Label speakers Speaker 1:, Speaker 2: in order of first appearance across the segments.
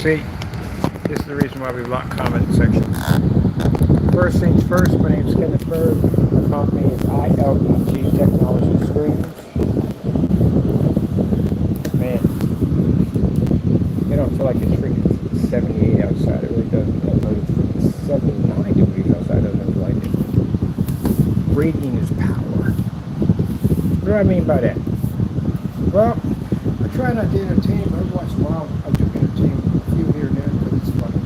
Speaker 1: See, this is the reason why we block comment sections. First things first, my name is Kenneth Bird. The company is ILEG Technology Screens. Man, I don't feel like it's freaking 78 outside. It really doesn't. It's 79 degrees outside. I don't like it. Radiant is power. What do I mean by that? Well, I try not to entertain, but every once in a while I do entertain a few here and there because it's funny.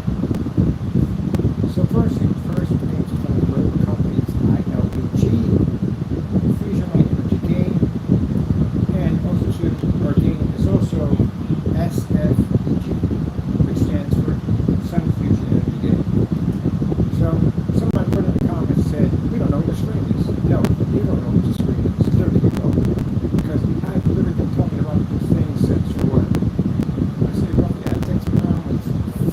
Speaker 1: So first things first, my name is Kenneth Bird. The company is ILEG, Fusion Light Energy Gain, and also our gain is also SFEG, which stands for Sun Fusion Energy Gain. So someone put in the comments said, we don't know what the screen is. No, you don't know what the screen is. Clearly you don't. Because I've literally been talking about this thing since what? I say roughly, I think it's been around like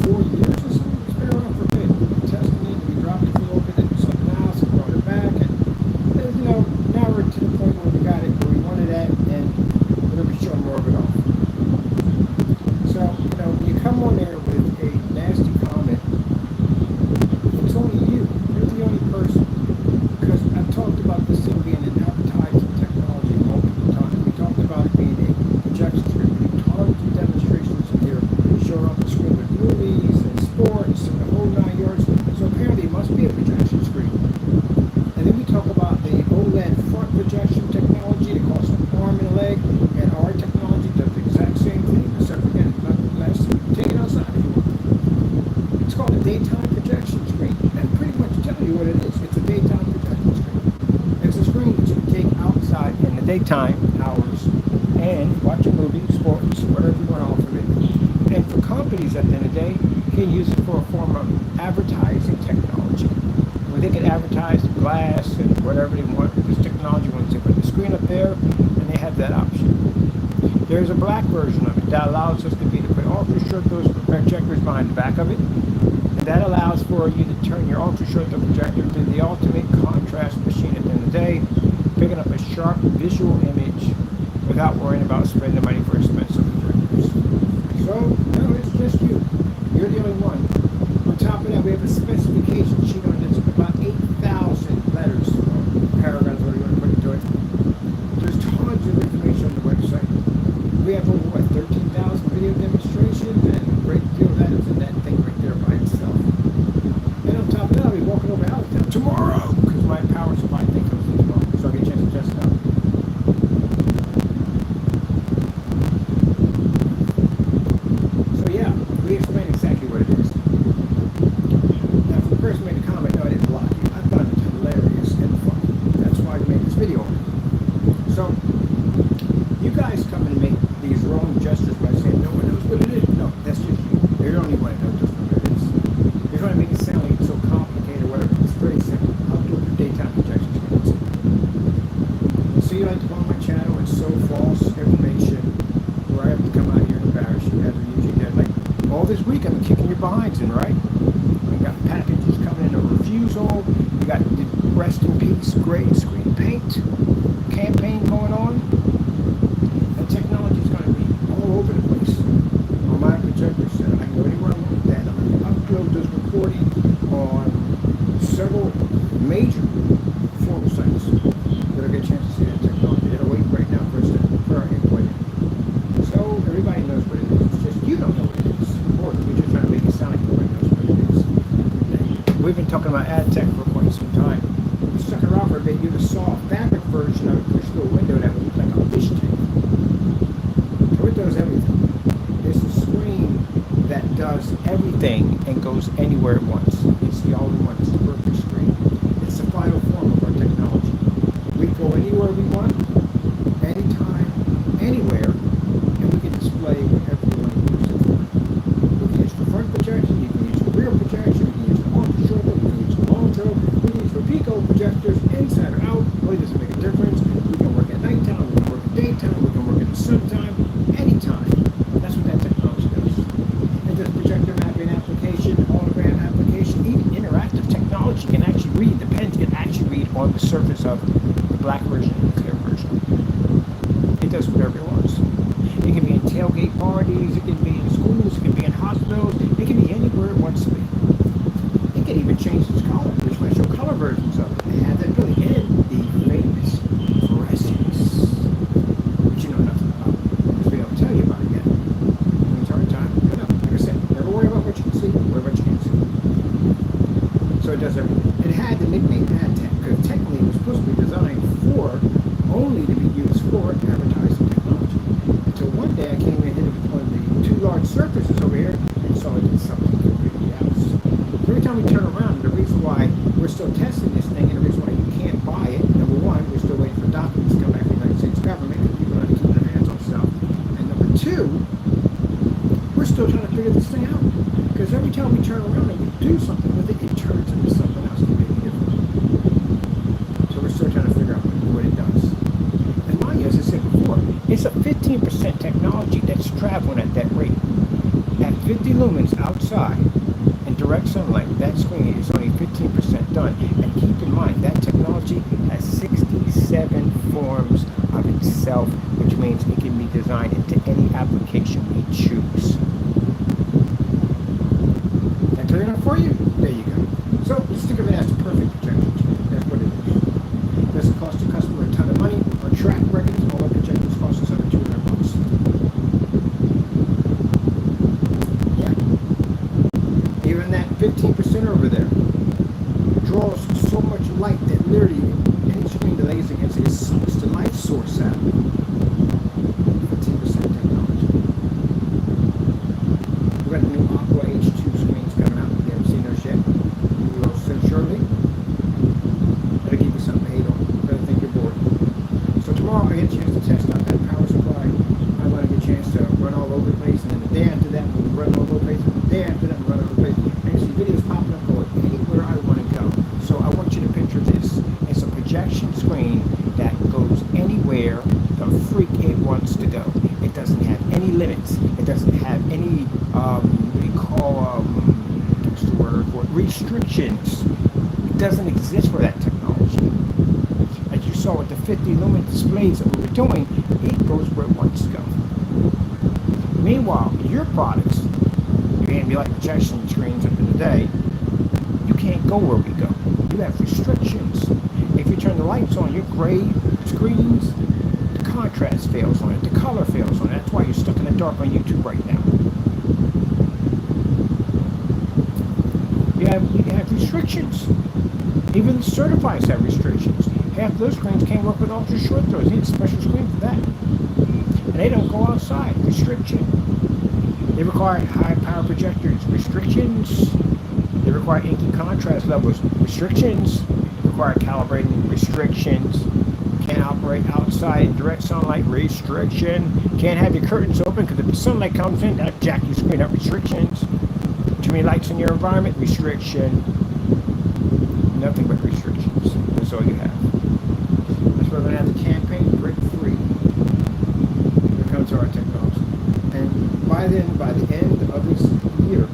Speaker 1: 4 years or so. It's been around for a bit. Testing it, we dropped it for a little bit, and something else, and brought it back, and you know, now we're to the point where we got it where we wanted it at, and we're going to be showing more of it off. So, you know, when you come on there with a nasty comment, it's only you. You're the only person. Because I've talked about this thing being an advertising technology multiple times. We talked about it being a projection screen. We talked to demonstrations here, showing off the screen with movies and sports and the whole 9 yards. So apparently it must be a projection screen. And then we talk about the OLED front projection technology that costs an arm and a leg, and our technology does the exact same thing, except again, nothing less. Take it outside if you want. It's called a daytime projection screen, and pretty much telling you what it is. It's a daytime projection screen. It's a screen that you can take outside in the daytime hours and watch a movie, sports, whatever you want to offer it. And for companies at the end of the day, can use it for a form of advertising technology. Where they can advertise the glass and whatever they want with this technology once they put the screen up there, and they have that option. There's a black version of it that allows us to put ultra short those projectors behind the back of it. And that allows for you to turn your ultra short projector to the ultimate contrast machine at the end of the day, picking up a sharp visual image without worrying about spending money for expensive projectors. So, no, it's just you. You're the only one. On top of that, we have a specification sheet on this with about 8,000 letters, paragraphs, whatever you want to put into it. There's tons of information on the website. We have over, what, 13,000 video demonstrations, and a great deal of that is in that thing right there by itself. And on top of that, I'll be walking over out there tomorrow, because my power supply thing comes in tomorrow, so I'll get a chance to test it out. So yeah, we explain exactly what it is. Now, if the person made a comment, no, I didn't block you. I found it hilarious and funny. That's why I made this video on it. So, you guys come and make these wrong gestures by saying no one knows what it is. No, that's just you. You're the only one that knows just what it is. You're trying to make it sound like it's so complicated or whatever. It's very simple. Outdoor daytime projection screens. So you like to go on my channel and so false information where I have to come out here and embarrass you as we usually do. Like all this week I've been kicking your behinds in, right? We got packages coming in a refusal. We got the rest in peace gray screen paint campaign going on. And technology is going to be all over the place. On my projector set, I can go anywhere I want with that. I'm going to upload this recording on several major forum sites that'll get a chance to see that technology. It'll wait right now for our input. So everybody knows what it is. It's just you don't know what it is. Or we're just trying to make it sound like everybody knows what it is. We've been talking about ad tech for quite some time. We stuck it around for a bit. You just saw a fabric version of a push little window that would look like a fish tank. So it does everything. It's a screen that does everything and goes anywhere it wants. It's the all-in-one. It's the perfect screen. It's the final form of our technology. We go anywhere we want, anytime, anywhere, and we can display whatever we want to use it for. We can use for front projection, you can use for rear projection, we can use for ultra short, we can use for long term, we can use for pico projectors, inside or out. Really doesn't make a difference. We can work at nighttime, we can work at daytime, we can work at the summertime, anytime. That's what that technology does. It does projector mapping application, hologram application, even interactive technology can actually read. The pens can actually read on the surface of the black version and the clear version. It does whatever it wants. It can be in tailgate parties, it can be in schools, it can be in hospitals, had the nickname AdTech because technically it was supposed to be designed for only to be used for advertising technology. Until one day I came in and hit it on the two large surfaces over here and saw it did something completely else. So every time we turn around, the reason why we're still testing this thing and the reason why you can't buy it, number one, we're still waiting for documents to come back from the United States government because people are keeping their hands on stuff. And number two, we're still trying to figure this thing out. Because every time we turn around and we do something with it, it turns into something else completely different. So we're still trying to figure out what it does. And mind you, as I said before, it's a 15% technology that's traveling at that rate. At 50 lumens outside in direct sunlight, that screen is only 15% done. And keep in mind, that technology has 67 forms of itself, which means it can be designed into any application we choose. Clear enough for you? There you go. So just think of it as a perfect projection. That's what it is. It doesn't cost the customer a ton of money. Our track records, all our projectors cost us under $200. Yeah. Even that 15% over there draws so much light that literally any screen that lays against it sucks the light source out. 15% technology. We've got the new Aqua H2 screens coming out. You haven't seen those yet. We will soon shortly. That'll give you something to hate on. Better think you're bored. So tomorrow I get a chance to test out that power supply. I'm going to get a chance to run all over the place, and then the day after that we'll run all over the place, and the day after that we'll run all over the place. And you see videos popping up going anywhere I want to go. So I want you to picture this. It's a projection screen that goes anywhere the freak it wants to go. It doesn't have any limits. It doesn't have any restrictions. It doesn't exist for that technology. As you saw with the 50 lumen displays that we were doing, it goes where it wants to go. Meanwhile, your products, you're going to be like projection screens up in the day, you can't go where we go. You have restrictions. If you turn the lights on, your gray screens, the contrast fails on it, the color fails on it. That's why you're stuck in the dark on YouTube right now. You have restrictions. Even the certifieds have restrictions. Half of those screens can't work with ultra short throws. You need a special screen for that. And they don't go outside. Restriction. They require high power projectors. Restrictions. They require inky contrast levels. Restrictions. They require calibrating. Restrictions. Can't operate outside in direct sunlight. Restriction. Can't have your curtains open because if the sunlight comes in, that'll jack your screen up. Restrictions. Too many lights in your environment, restriction. Nothing but restrictions. That's all you have. That's why we're going to have the campaign Break Free. When it comes to our technology. And by the end of this year,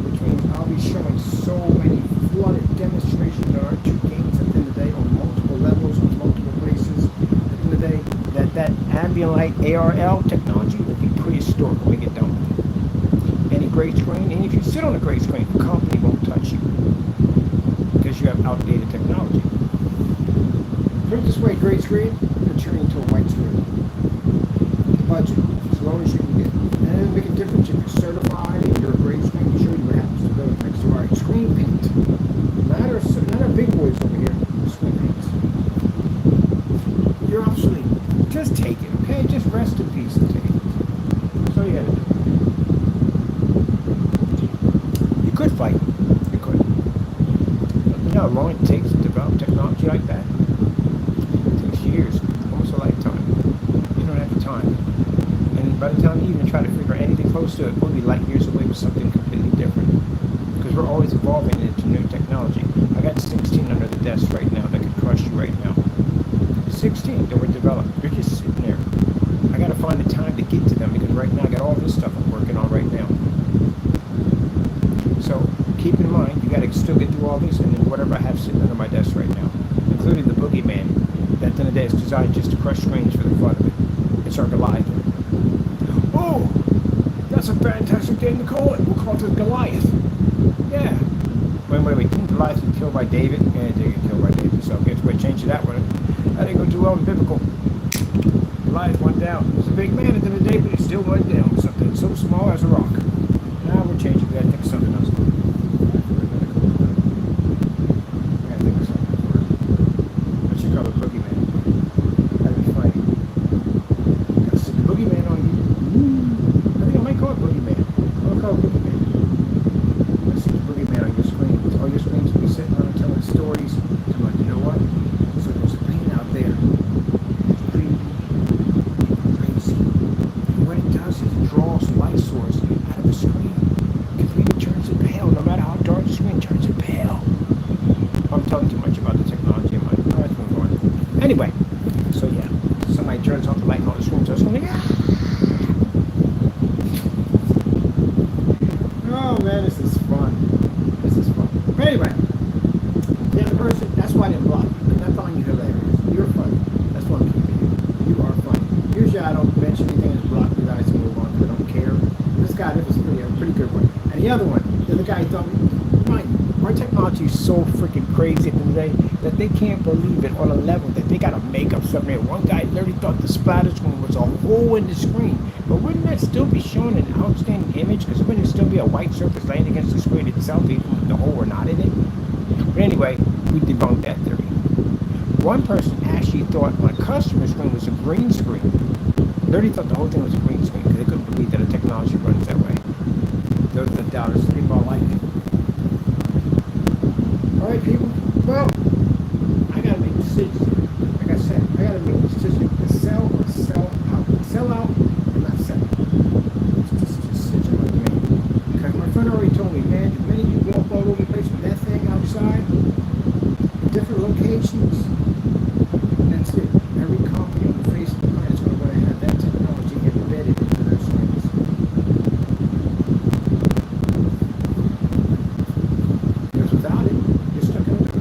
Speaker 1: which means I'll be showing so many flooded demonstrations on our two games at the end of the day on multiple levels, on multiple places. At the end of the day, that ambient light ARL technology will be prehistoric when we get done with it. Any gray screen, and if you sit on a gray screen, the company won't touch you because you have outdated technology. Put it this way, gray screen, it'll turn into a white screen. Budget, as low as you can get. And it doesn't make a difference if you're certified and you're a gray screen, you show you what happens to go next to our screen paint. Not our big boys over here, screen paints. You're obsolete. Just take it, okay? Just rest in peace and take it. That's all you gotta do. Could fight. You could. But you know how long it takes to develop technology like that? It takes years, almost a lifetime. You don't have the time. And by the time you even try to figure out anything close to it, we'll be light years away with something completely different. Because we're always evolving into new technology. I got 16 under the desk right now that could crush you right now. 16 that were developed. They're just sitting there. I got to find the time to get to them because right now I got all this stuff I'm working on right now. So keep in mind, you got to still get through all this and then whatever I have sitting under my desk right now, including the boogeyman. That then the day is designed just to crush screens for the fun of it. It's our Goliath. Oh, that's a fantastic name to call it. We'll call it the Goliath. Yeah. Wait. Didn't Goliath get killed by David? Yeah, it did get killed by David. So guess what? Change that one. That didn't go too well in biblical. Goliath went down. He was a big man at the end of the day, but he still went down with something so small as a rock. Now we're changing. We got to think of something else. a boogeyman. I see a boogeyman on your screen. All your screens will be sitting on and telling stories. I'm like, you know what? So there's a pain out there. It's creepy, crazy. And what it does is it draws light source out of the screen. Completely turns it pale. No matter how dark the screen, turns it pale. I'm talking too much about the technology in my life. Let's move on. Anyway, so yeah, somebody turns off the light on the screen, so it's going to oh man, this is fun. This is fun. But anyway, the other person, that's why I didn't block you. Because I find you hilarious. You're funny. That's why I'm keeping you. You are funny. Usually I don't mention anything that's blocked you guys and move on because I don't care. This guy, this was a pretty good one. And the other one, the other guy told me, Mike, our technology is so freaking crazy today that they can't believe it on a level that they got to make up something. One guy literally thought the splatter screen was a hole in the screen. But wouldn't that still be showing an outstanding image? Because wouldn't it still be a white surface laying against the screen itself, even with the hole or not in it? But anyway, we debunked that theory. One person actually thought my customer screen was a green screen. Literally thought the whole thing was a green screen because they couldn't believe that a technology runs that way. Those are the doubters. People like it. All right, people. Well, I gotta make decisions. Like I said, I gotta make a decision to sell or sell out. Sell out or not sell. It's just a decision like me. Because my friend already told me, man, the minute you walk all over the place with that thing outside, different locations, that's it. Every company on the face of the planet is going to have that technology embedded into their screens. Because without it, you're stuck in a loop.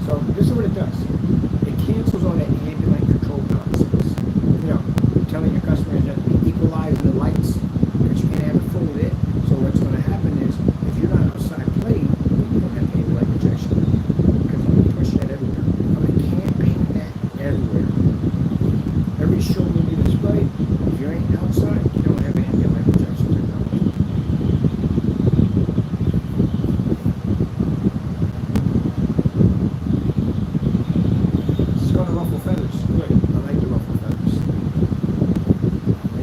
Speaker 1: So this is what it does. It cancels on that ambient control nonsense. You know, telling your customers that to equalizing the lights because you can't have it full lit. So what's going to happen is if you're not outside playing, you don't have ambient light projection. Because I'm going to push that everywhere. I'm going to campaign that everywhere. Every show will be displayed. If you ain't outside, you don't have ambient light projection technology. It's going to ruffle feathers. Good. I like to ruffle feathers.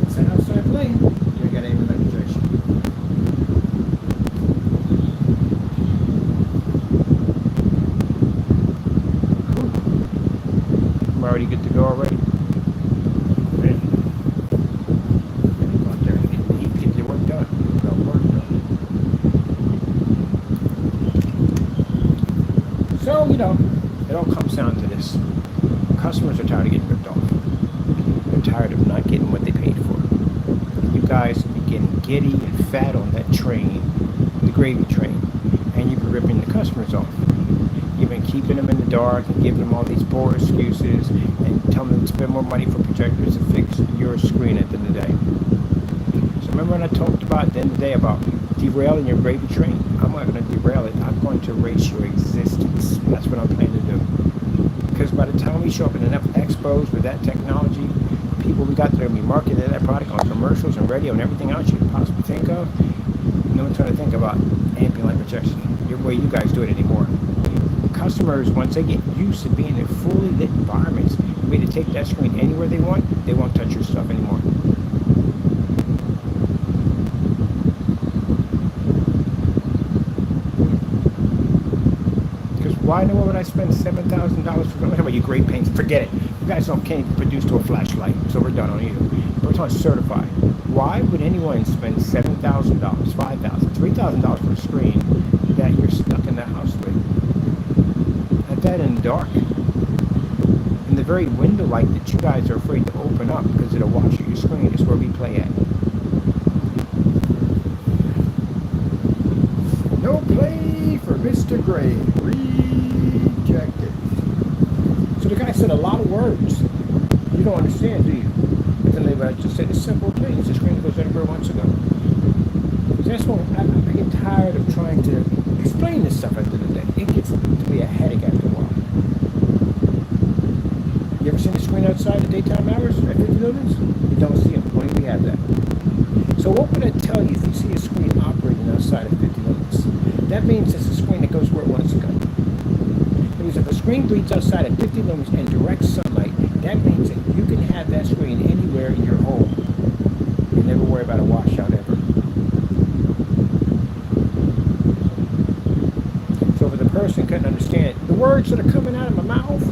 Speaker 1: Inside outside playing, you got ambient light projection. Cool. I'm already good to go already. So, you know, it all comes down to this. Customers are tired of getting ripped off. They're tired of not getting what they paid for. You guys have been getting giddy and fat on that train, the gravy train, and you've been ripping the customers off. You've been keeping them in the dark and giving them all these poor excuses and telling them to spend more money for projectors to fix your screen at the end of the day. So remember when I talked about at the end of the day about derailing your gravy train? I'm not going to derail it. I'm going to erase your existence. That's what I'm planning to do. Because by the time we show up in enough expos with that technology, people we got there will be marketing that product on commercials and radio and everything else you could possibly think of. No one's going to think about ambient light projection the way you guys do it anymore. Customers, once they get used to being in fully lit environments, the way to take that screen anywhere they won't touch your stuff anymore. Because why in the world would I spend $7,000 for about your great paints? Forget it. You guys can't even produce to a flashlight, so we're done on you. We're talking certified. Why would anyone spend $7,000, $5,000, $3,000 for a screen that you're stuck in the house with? At that in the dark. And the very window light that you guys are afraid to open up because it'll wash out your screen is where we play at. No play for Mr. Gray. Rejected. So the guy said a lot of words. You don't understand, do you? But then they just said a simple thing. It's a screen that goes everywhere once ago. That's what I get tired of trying to explain this stuff at the end of the day. It gets to be a headache after a while. You ever seen the screen outside at daytime hours at 50 lumens? You don't see them. Only we have that. So what would I tell you if you see a screen operating outside at 50 lumens? That means it's a screen that goes where it wants to go. That means if a screen reads outside at 50 lumens and direct sunlight, that means that you can have that screen anywhere in your home. You never worry about a washout ever. words that are coming out of my mouth,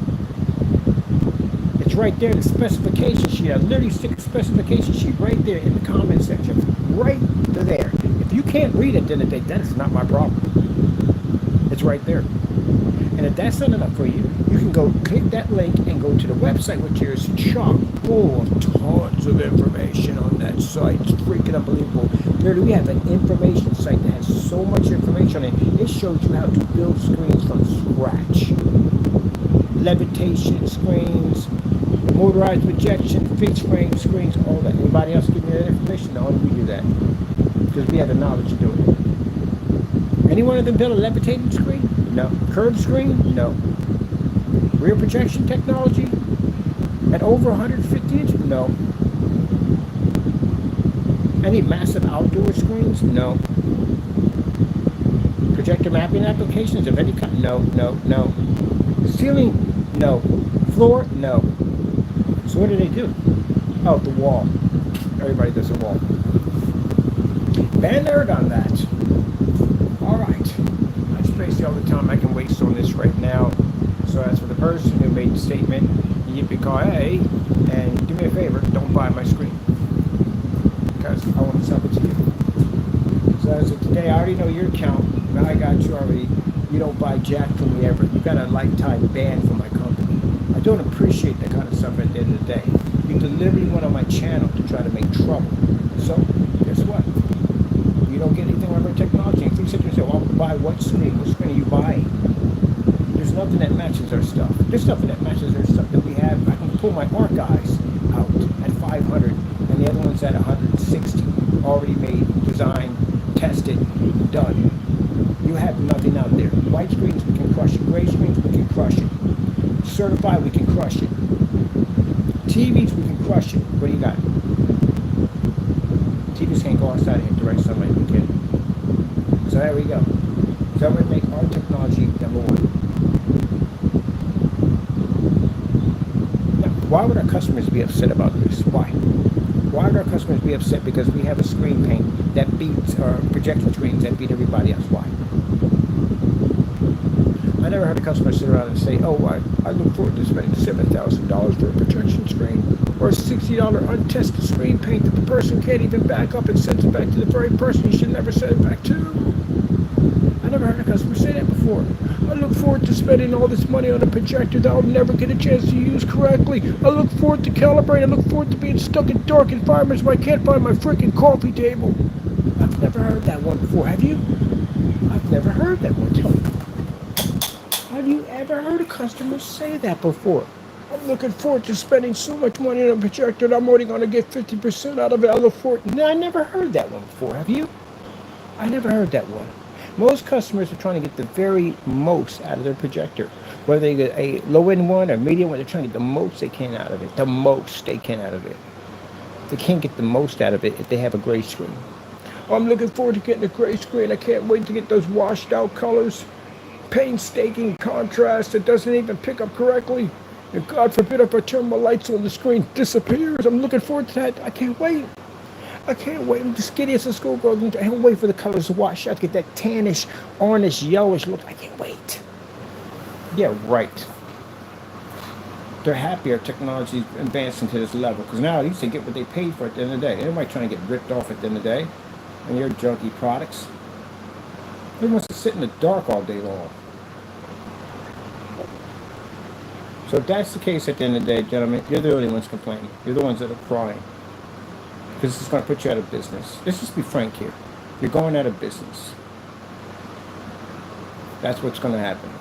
Speaker 1: it's right there in the specification sheet. I literally stick a specification sheet right there in the comment section. Right there. If you can't read it, then that's not my problem. It's right there. And if that's not enough for you, you can go click that link and go to the website, which is chock full of tons of information on that site. It's freaking unbelievable. Literally, we have an information site that has so much information on it. It shows you how to build screens from scratch. Levitation screens, motorized projection, fixed frame screens, all that. Anybody else give me that information? No, we do that because we have the knowledge to do it. Any one of them build a levitating screen? No. Curved screen? No. Rear projection technology at over 150 inches? No. Any massive outdoor screens? No. Projector mapping applications of any kind? No, no, no. Ceiling? No. Floor? No. So what do they do? Oh, the wall. Everybody does a wall. Bad nerd on that. All right. That's basically all the time I can waste on this right now. So as for the person who made the statement, yippee-ki-yay, and do me a favor, don't buy my screen. Because I want to sell it to you. So as of today, I already know your account. I got you already. You don't buy jack from me ever. You got a lifetime ban from my company. I don't appreciate that kind of stuff at the end of the day. You deliberately went on my channel to try to make trouble. So, guess what? You don't get anything out of our technology. If you sit there and say, well, I'll buy what screen? What screen are you buying? There's nothing that matches our stuff. There's nothing that matches our stuff that we have. I can pull my archives out at 500 and the other one's at 160. Already made, designed, tested, done. You have nothing out there. White screens, we can crush it. Gray screens, we can crush it. Certified, we can crush it. TVs, we can crush it. What do you got? TVs can't go outside and hit direct sunlight. We can. So there we go. So that would make our technology number one. Now, why would our customers be upset about this? Why? Why would our customers be upset because we have a screen paint that beats our projection screens that beat everybody else? Why? I never heard a customer sit around and say, oh, I look forward to spending $7,000 for a projection screen or a $60 untested screen paint that the person can't even back up and sends it back to the very person you should never send it back to. I never heard a customer say that before. I look forward to spending all this money on a projector that I'll never get a chance to use correctly. I look forward to calibrating. I look forward to being stuck in dark environments where I can't find my freaking coffee table. I've never heard that one before. Have you? I've never heard that one. Tell me. Have you ever heard a customer say that before? I'm looking forward to spending so much money on a projector that I'm only going to get 50% out of it. I look forward. No, I never heard that one before. Have you? I never heard that one. Most customers are trying to get the very most out of their projector. Whether they get a low-end one or medium one, they're trying to get the most they can out of it. The most they can out of it. They can't get the most out of it if they have a gray screen. Oh, I'm looking forward to getting a gray screen. I can't wait to get those washed out colors. Painstaking contrast that doesn't even pick up correctly. And God forbid if I turn my lights on, the screen disappears. I'm looking forward to that. I can't wait. I can't wait. I'm just giddy as a schoolgirl. I can't wait for the colors to wash out, get that tannish, orange, yellowish look. I can't wait. Yeah, right. They're happy our technology is advancing to this level because now at least they get what they paid for at the end of the day. Everybody trying to get ripped off at the end of the day and your junky products. They must sit in the dark all day long. So if that's the case at the end of the day, gentlemen, you're the only ones complaining. You're the ones that are crying. Because this is going to put you out of business. Let's just be frank here. You're going out of business. That's what's going to happen.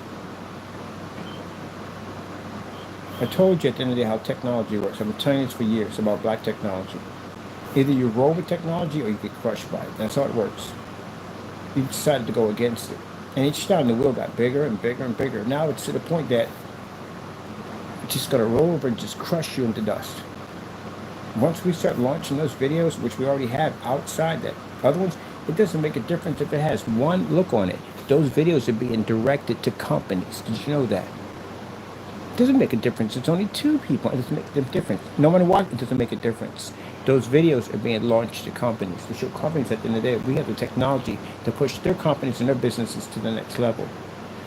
Speaker 1: I told you at the end of the day how technology works. I've been telling you this for years about black technology. Either you roll with technology or you get crushed by it. That's how it works. You decided to go against it. And each time the wheel got bigger and bigger and bigger. Now it's to the point that it's just going to roll over and just crush you into dust. Once we start launching those videos, which we already have outside that other ones, it doesn't make a difference if it has one look on it. Those videos are being directed to companies. Did you know that? It doesn't make a difference. It's only two people. It doesn't make a difference. No matter what, it doesn't make a difference. Those videos are being launched to companies to show companies at the end of the day we have the technology to push their companies and their businesses to the next level.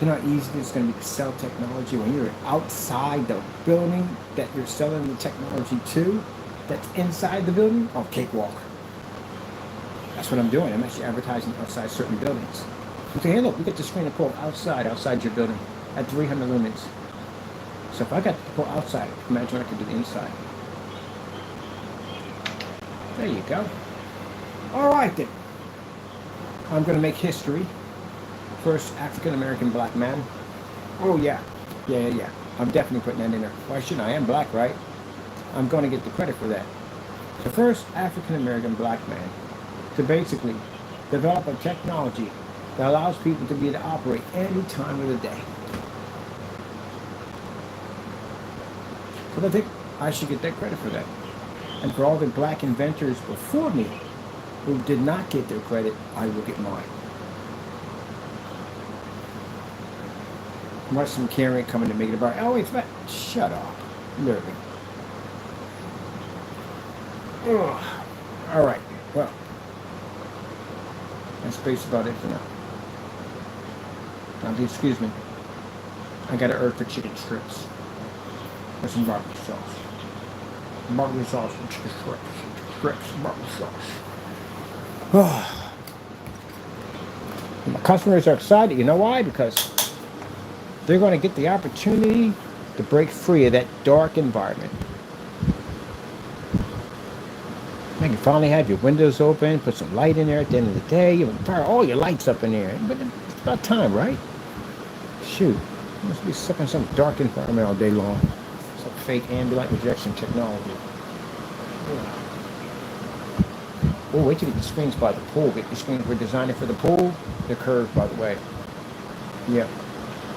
Speaker 1: You know how easy it's going to be to sell technology when you're outside the building that you're selling the technology to, that's inside the building? Oh, cakewalk. That's what I'm doing. I'm actually advertising outside certain buildings. You say, hey, look, we got the screen to pull outside your building at 300 lumens. So if I got to pull outside, imagine what I could do the inside. There you go. All right, then. I'm going to make history. First African-American black man. Oh, yeah. Yeah. I'm definitely putting that in there. Why shouldn't I? I am black, right? I'm going to get the credit for that. The first African-American black man to basically develop a technology that allows people to be able to operate any time of the day. But I think I should get that credit for that. And for all the black inventors before me who did not get their credit, I will get mine. Watch some Karen coming to make it about, oh, it's not, shut up. Literally. Ugh. All right, well, that's basically about it for now. Now, excuse me. I got to earth for chicken strips. With some barbecue sauce. Barbecue sauce and chicken strips. Strips, barbecue sauce. My customers are excited. You know why? Because they're going to get the opportunity to break free of that dark environment. You can finally have your windows open, put some light in there at the end of the day. You can fire all your lights up in there. But it's about time, right? Shoot. You must be stuck in some dark environment all day long. Some fake ambient projection technology. Yeah. Oh, wait till you get the screens by the pool. Get the screens we're designing for the pool. They're curved, by the way. Yeah.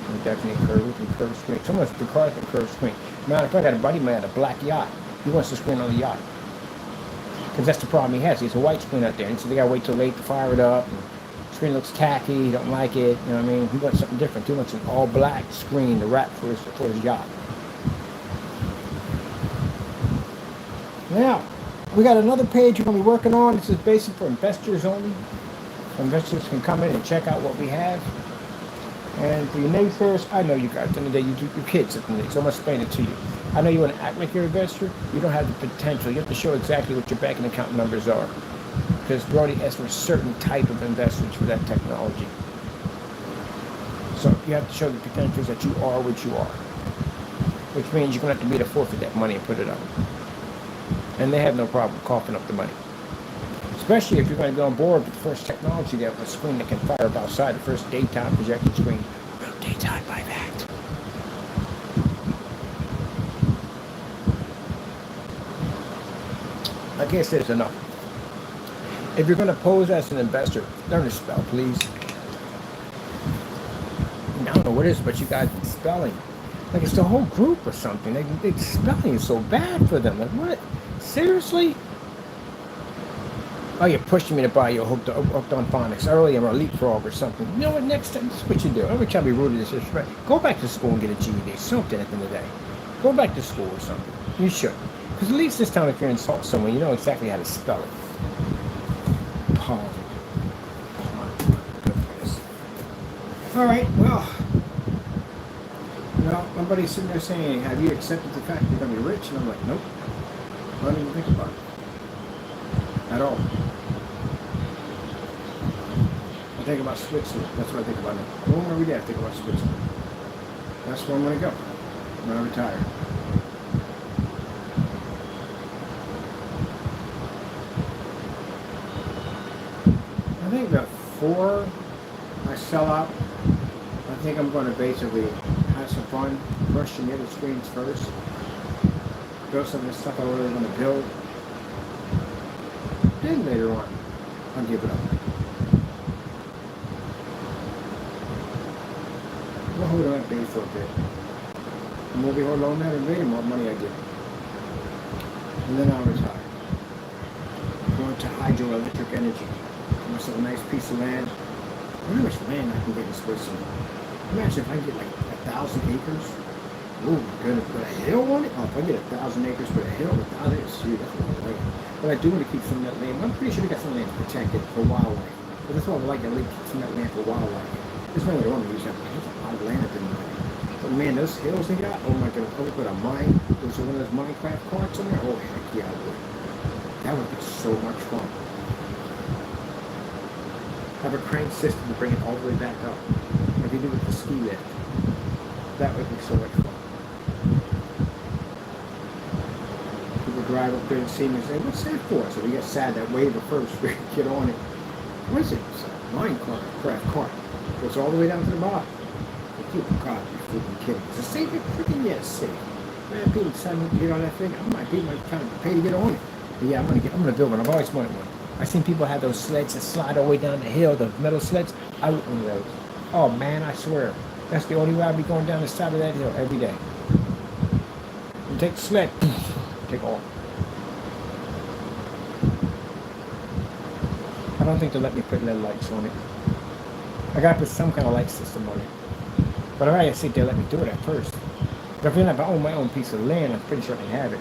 Speaker 1: They're definitely curved. We can curve screen. Someone's required a curved screen. Matter of fact, I got a buddy man, a black yacht. He wants the screen on the yacht. Because that's the problem he has. He has a white screen out there. And so they got to wait till late to fire it up. And the screen looks tacky. He don't like it. You know what I mean? He wants something different. He wants an all black screen to wrap for his yacht. Now, we got another page we're going to be working on. This is basic for investors only. So investors can come in and check out what we have. And for your naysayers, I know you guys, at the end of the day, your kids at the end of the day, so I'm going to explain it to you. I know you want to act like you're an investor. You don't have the potential. You have to show exactly what your banking account numbers are. Because we already asked for a certain type of investors for that technology. So you have to show the potentials that you are what you are. Which means you're going to have to be to forfeit that money and put it up. And they have no problem coughing up the money. Especially if you're going to go on board with the first technology that has a screen that can fire up outside, the first daytime projection screen. Daytime by that. I guess there's enough. If you're going to pose as an investor, learn to spell, please. I don't know what it is, but you guys spelling. Like it's the whole group or something. They spelling is so bad for them. Like what? Seriously? Oh, you're pushing me to buy you hooked on phonics early or a leapfrog or something. You know what? Next time, this is what you do. Every time we rooted this disrespect, go back to school and get a GED. Something at the end of the day. Go back to school or something. You should. Because at least this time, if you're insult someone, you know exactly how to spell it. Paul. All right. Well, my buddy's sitting there saying, "Have you accepted the fact you're going to be rich?" And I'm like, "Nope. I don't even think about it at all." I think about Switzerland. That's what I think about now. Home every day I think about Switzerland. That's where I'm going to go when I retire. I think before I sell out, I think I'm going to basically have some fun, brush the other screens first, build some of the stuff I really want to build. Then later on, I'll give it up. We'll hold on that bait for a bit. And we'll be holding on that and wait the more money I get. And then I'll retire. Go into hydroelectric energy. Myself a nice piece of land. I wonder how much land I can get in Switzerland. Imagine if I get like 1,000 acres. Oh my goodness, put a hill on it? Oh, if I get 1,000 acres, put a hill, 1,000 acres, shoot, that's a lot of land. But I do want to keep some of that land. I'm pretty sure we got some land protected for wildlife. But that's why I like that lake from that land for wildlife. This one they want to use that. There's a lot of land up in there. But man, those hills they got, oh my god, I would put a mine, there's one of those Minecraft carts on there. Oh heck yeah, I would. That would be so much fun. Have a crane system to bring it all the way back up. Like they do with the ski lift. That would be so much fun. People drive up there and see me and say, what's that for? So we get sad that waiver first, we get on it. What is it? It's a Minecraft cart. Goes all the way down to the bottom. Like, you God, you're freaking kidding. Is it safe? Freaking yes, safe. Man, people telling me to get on that thing. I might be trying to pay to get on it. But yeah, I'm gonna build one. I've always wanted one. I've seen people have those sleds that slide all the way down the hill, the metal sleds. I want one of those. Oh man, I swear. That's the only way I'll be going down the side of that hill every day. You take the sled, take off. I don't think they'll let me put LED lights on it. I gotta put some kind of light system on it. But I gotta see if they'll let me do it at first. But if I own my own piece of land, I'm pretty sure they have it.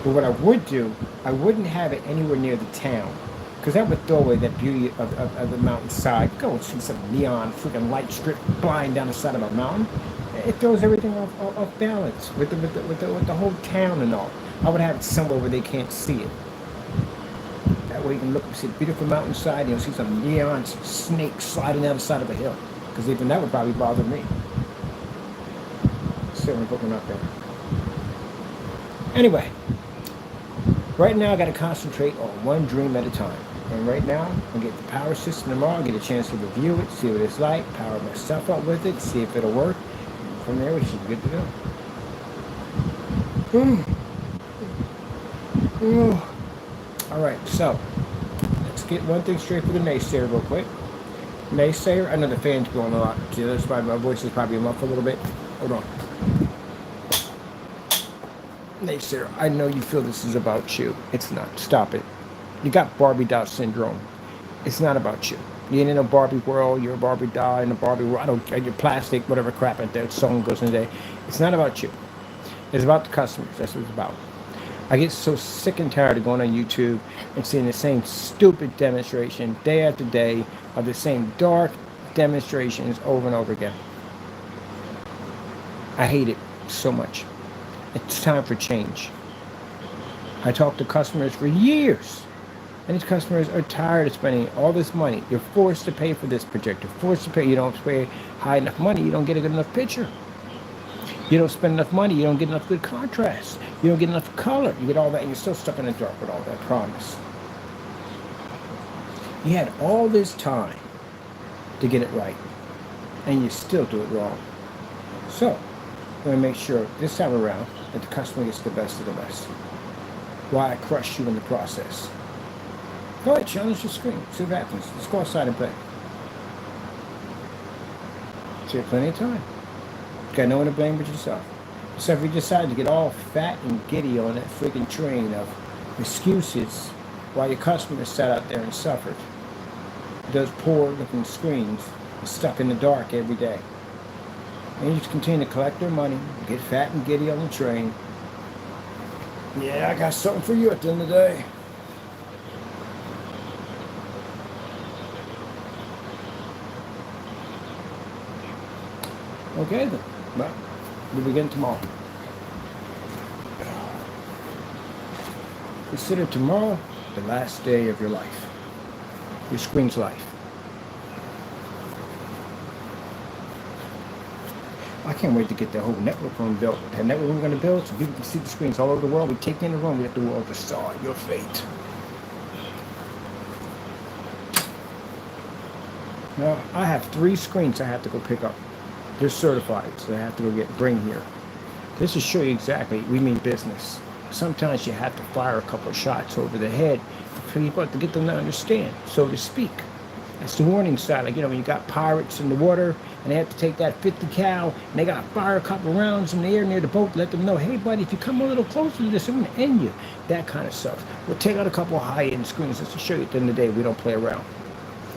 Speaker 1: But what I would do, I wouldn't have it anywhere near the town. Because that would throw away that beauty of the mountainside. Go and see some neon freaking light strip flying down the side of a mountain. It throws everything off balance with the whole town and all. I would have it somewhere where they can't see it. That way you can look and see the beautiful mountainside and you'll see some neon snakes sliding down the side of a hill. Because even that would probably bother me. So we're looking up there. Anyway, right now I got to concentrate on one dream at a time. And right now, I'll get the power system tomorrow, get a chance to review it, see what it's like, power my stuff up with it, see if it'll work. From there, we should be good to go. Alright, so, let's get one thing straight for the naysayer real quick. Naysayer, I know the fan's going a lot. See, that's why my voice is probably muffled a little bit. Hold on. Naysayer, I know you feel this is about you. It's not. Stop it. You got Barbie doll syndrome. It's not about you. You ain't in a Barbie world. You're a Barbie doll in a Barbie world. I don't care. You're plastic, whatever crap out there. Song goes in the day. It's not about you. It's about the customers. That's what it's about. I get so sick and tired of going on YouTube and seeing the same stupid demonstration day after day of the same dark demonstrations over and over again. I hate it so much. It's time for change. I talk to customers for years, and these customers are tired of spending all this money. You're forced to pay for this projector, forced to pay. You don't pay high enough money, you don't get a good enough picture. You don't spend enough money, you don't get enough good contrast. You don't get enough color. You get all that, and you're still stuck in the dark with all that promise. You had all this time to get it right, and you still do it wrong. So, I'm going to make sure this time around that the customer gets the best of the best. Why I crush you in the process. Go ahead, challenge your screen. See what happens. Let's go outside and play. So you have plenty of time. You got no one to blame but yourself. So if you decide to get all fat and giddy on that freaking train of excuses while your customers sat out there and suffered, those poor looking screens are stuck in the dark every day. And you just continue to collect their money, get fat and giddy on the train. Yeah, I got something for you at the end of the day. Okay then. Well, we begin tomorrow. Consider tomorrow the last day of your life. Your screen's life. I can't wait to get the whole network room built. The network we're going to build so people can see the screens all over the world. We take in the room, we let the world decide your fate. Now, I have 3 screens I have to go pick up. They're certified, so I have to go bring here. This will show you exactly, we mean business. Sometimes you have to fire a couple of shots over the head for people to get them to understand, so to speak. That's the warning side. Like, you know, when you got pirates in the water and they have to take that 50 cal and they got to fire a couple of rounds in the air near the boat to let them know, hey, buddy, if you come a little closer to this, I'm going to end you. That kind of stuff. We'll take out a couple of high-end screens just to show you at the end of the day we don't play around.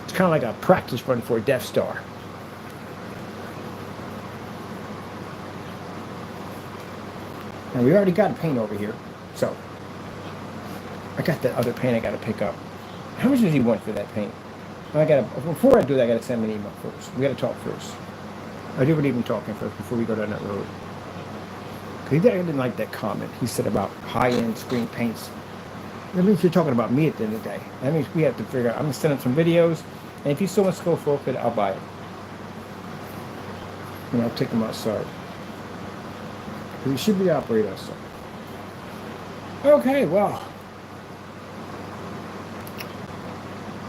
Speaker 1: It's kind of like a practice run for a Death Star. And we already got a paint over here, so I got that other paint I got to pick up. How much does he want for that paint? Before I do that, I got to send him an email first. We got to talk first. I do believe in talking first before we go down that road. Because he didn't like that comment he said about high-end screen paints. That means you're talking about me at the end of the day. That means we have to figure out. I'm going to send him some videos, and if he still wants to go for it, I'll buy it. And I'll take him outside. Because he should be operating outside. Okay, well.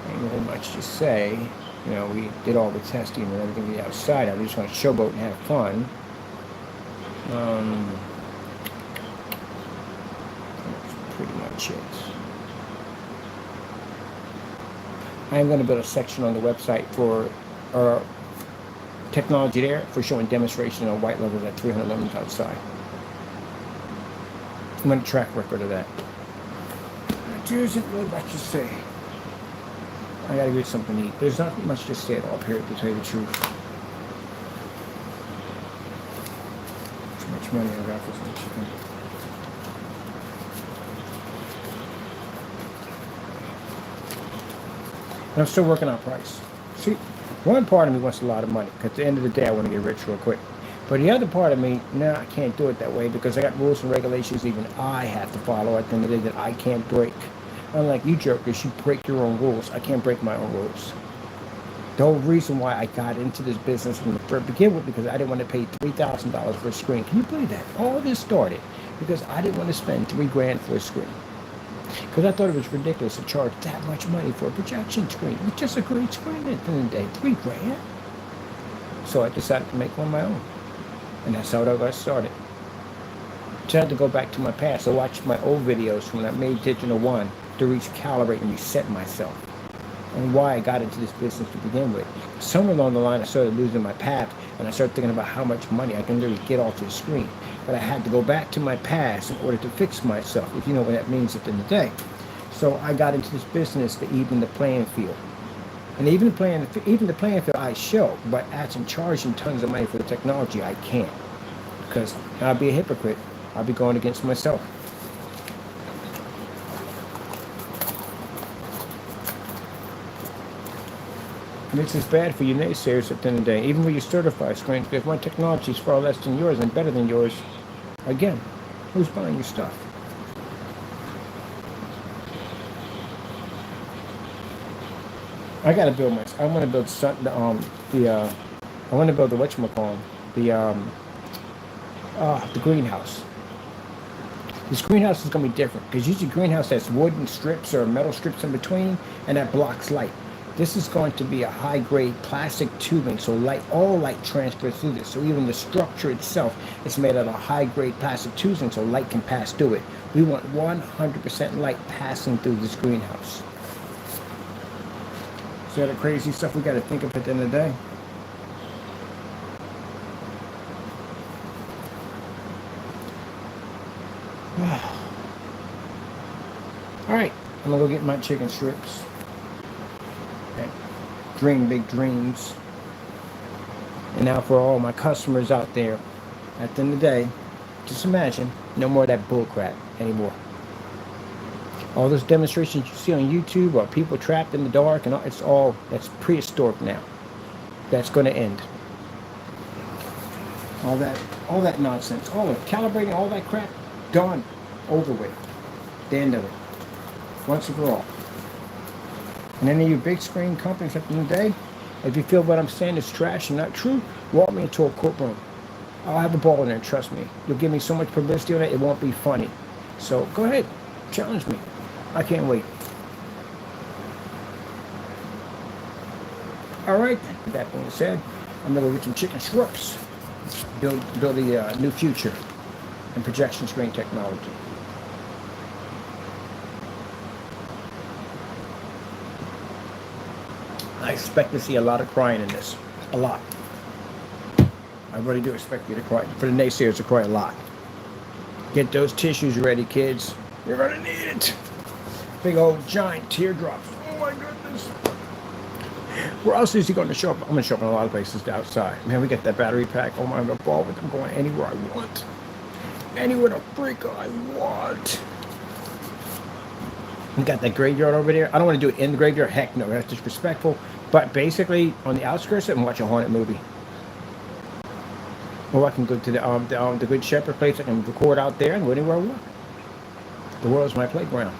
Speaker 1: Ain't really much to say. You know, we did all the testing and everything the outside. I just want to showboat and have fun. That's pretty much it. I am going to build a section on the website for our technology there for showing demonstration on white levels at 300 lumens outside. I'm going to track record of that. There isn't really much to say. I gotta get something to eat. There's not much to say at all, period, to tell you the truth. Too much money I got for some chicken. And I'm still working on price. See, one part of me wants a lot of money, because at the end of the day, I want to get rich real quick. But the other part of me, no, I can't do it that way, because I got rules and regulations even I have to follow at the end of the day that I can't break. Unlike you jokers, you break your own rules. I can't break my own rules. The whole reason why I got into this business from the begin with, because I didn't want to pay $3,000 for a screen. Can you believe that? All this started because I didn't want to spend $3,000 for a screen. Because I thought it was ridiculous to charge that much money for a projection screen. It's just a great screen at the end of the day. $3,000. So I decided to make one of my own. And that's how I got started. So I had to go back to my past. I watched my old videos when I made Digital One to recalibrate and reset myself, and why I got into this business to begin with. Somewhere along the line, I started losing my path, and I started thinking about how much money I can really get off the screen. But I had to go back to my past in order to fix myself, if you know what that means at the end of the day. So I got into this business to even the playing field. And even the playing field I show, but actually charging tons of money for the technology, I can't. Because I'll be a hypocrite. I'll be going against myself. And this is bad for you naysayers at the end of the day, even when you certify screens, because my technology is far less than yours and better than yours. Again, who's buying your stuff? I gotta build my. I want to build I want to build the whatchamacallit, the greenhouse. This greenhouse is gonna be different because usually greenhouse has wooden strips or metal strips in between, and that blocks light. This is going to be a high-grade plastic tubing, so all light transfers through this. So even the structure itself is made out of high-grade plastic tubing, so light can pass through it. We want 100% light passing through this greenhouse. So the crazy stuff we got to think of at the end of the day. All right, I'm gonna go get my chicken strips. Dream big dreams. And now for all my customers out there, at the end of the day, just imagine no more of that bull crap anymore. All those demonstrations you see on YouTube are people trapped in the dark, and that's prehistoric now. That's going to end. All that nonsense, all of calibrating, all that crap, done, over with. The end of it, once and for all. And any of you big screen companies at the end of the day, if you feel what I'm saying is trash and not true, walk me into a courtroom. I'll have a ball in there, trust me. You'll give me so much publicity on it, it won't be funny. So go ahead, challenge me. I can't wait. All right, with that being said, I'm gonna go get some chicken strips. Build a new future in projection screen technology. I expect to see a lot of crying in this. A lot. I really do expect you to cry. For the naysayers to cry a lot. Get those tissues ready, kids. You're gonna need it. Big old giant teardrops. Oh my goodness. Where else is he going to show up? I'm going to show up in a lot of places outside. Man, we got that battery pack. Oh my, I'm going to ball with them, going anywhere I want. Anywhere the freak I want. You got that graveyard over there. I don't want to do it in the graveyard. Heck no, that's disrespectful. But basically, on the outskirts, and watch a haunted movie. Or I can go to the Good Shepherd place. I can record out there and go anywhere I want. The world's my playground.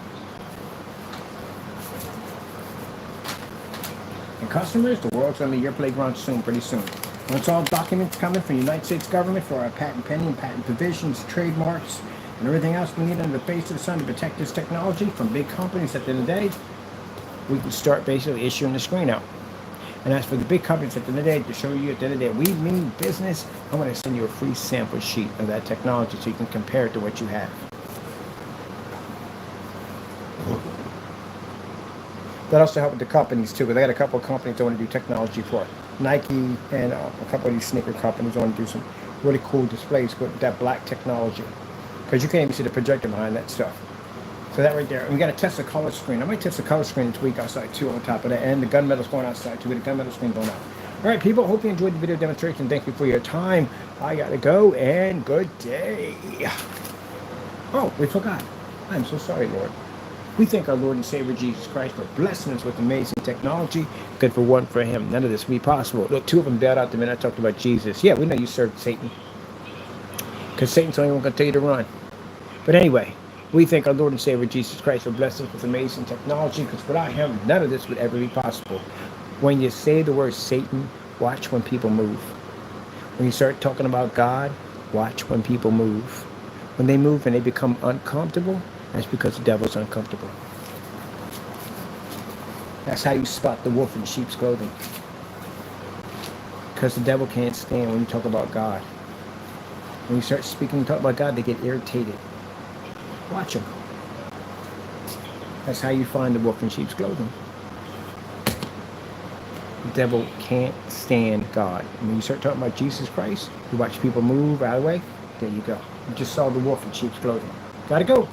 Speaker 1: And customers, the world's going to be your playground soon, pretty soon. Once all documents coming from the United States government for our patent pending, patent provisions, trademarks, and everything else we need on the face of the sun to protect this technology from big companies at the end of the day, we can start basically issuing the screen out. And as for the big companies at the end of the day, to show you at the end of the day, we mean business, I'm going to send you a free sample sheet of that technology so you can compare it to what you have. That also help with the companies too, because I got a couple of companies I want to do technology for. Nike and a couple of these sneaker companies I want to do some really cool displays with that black technology. Because you can't even see the projector behind that stuff. So that right there. And we got to test the color screen. I might test the color screen this week outside too on top of that. And the gunmetal's going outside too, with the gunmetal screen going out. All right, people, hope you enjoyed the video demonstration. Thank you for your time. I got to go, and good day. Oh, we forgot. I'm so sorry, Lord. We thank our Lord and Savior Jesus Christ for blessing us with amazing technology. Good for one for him. None of this would be possible. Look, two of them bailed out the minute I talked about Jesus. Yeah, we know you served Satan. Because Satan's the only one going to tell you to run. But anyway, we thank our Lord and Savior Jesus Christ for blessing us with amazing technology. Because without him, none of this would ever be possible. When you say the word Satan, watch when people move. When you start talking about God, watch when people move. When they move and they become uncomfortable, that's because the devil's uncomfortable. That's how you spot the wolf in sheep's clothing. Because the devil can't stand when you talk about God. When you start speaking and talk about God, they get irritated. Watch them. That's how you find the wolf in sheep's clothing. The devil can't stand God. And when you start talking about Jesus Christ, you watch people move out of the way, there you go. You just saw the wolf in sheep's clothing. Gotta go.